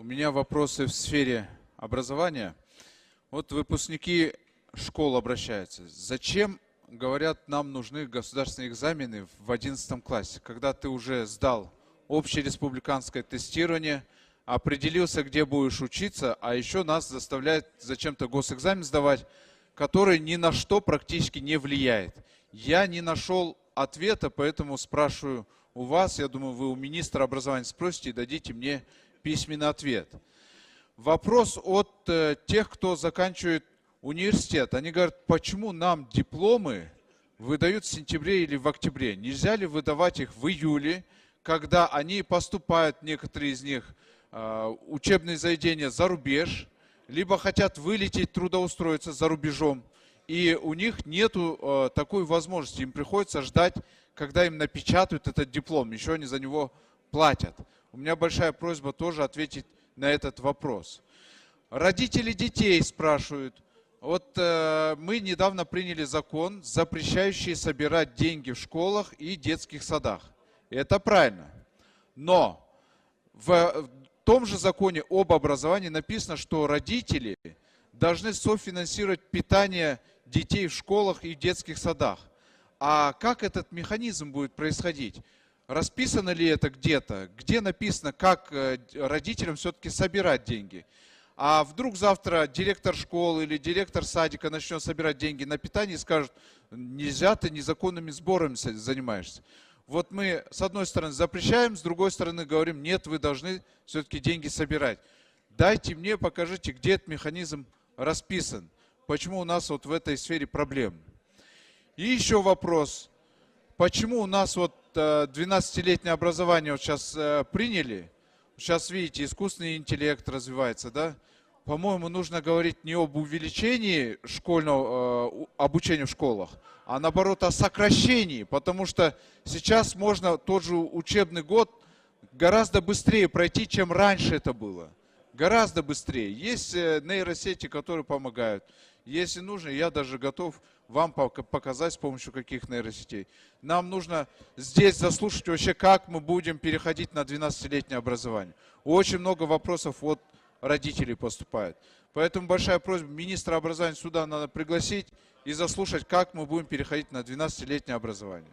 У меня вопросы в сфере образования. Вот выпускники школ обращаются. Зачем, говорят, нам нужны государственные экзамены в 11 классе, когда ты уже сдал общереспубликанское тестирование, определился, где будешь учиться, а еще нас заставляют зачем-то госэкзамен сдавать, который ни на что практически не влияет. Я не нашел ответа, поэтому спрашиваю у вас, я думаю, вы у министра образования спросите и дадите мне письменный ответ. Вопрос от тех, кто заканчивает университет. Они говорят, почему нам дипломы выдают в сентябре или в октябре? Нельзя ли выдавать их в июле, когда они поступают, некоторые из них, учебные заведения за рубеж, либо хотят вылететь, трудоустроиться за рубежом, и у них нету такой возможности. Им приходится ждать, когда им напечатают этот диплом, еще они за него платят. У меня большая просьба тоже ответить на этот вопрос. Родители детей спрашивают. Вот мы недавно приняли закон, запрещающий собирать деньги в школах и детских садах. Это правильно. Но в том же законе об образовании написано, что родители должны софинансировать питание детей в школах и детских садах. А как этот механизм будет происходить? Расписано ли это где-то? Где написано, как родителям все-таки собирать деньги? А вдруг завтра директор школы или директор садика начнет собирать деньги на питание и скажет, нельзя, ты незаконными сборами занимаешься. Вот мы с одной стороны запрещаем, с другой стороны говорим, нет, вы должны все-таки деньги собирать. Дайте мне, покажите, где этот механизм расписан. Почему у нас вот в этой сфере проблемы? И еще вопрос. Почему у нас вот 12-летнее образование вот сейчас приняли? Сейчас, видите, искусственный интеллект развивается, да? По-моему, нужно говорить не об увеличении школьного обучения в школах, а наоборот о сокращении, потому что сейчас можно тот же учебный год гораздо быстрее пройти, чем раньше это было. Гораздо быстрее. Есть нейросети, которые помогают. Если нужно, я даже готов вам показать, с помощью каких нейросетей. Нам нужно здесь заслушать вообще, как мы будем переходить на 12-летнее образование. Очень много вопросов от родителей поступает. Поэтому большая просьба министра образования сюда надо пригласить и заслушать, как мы будем переходить на 12-летнее образование.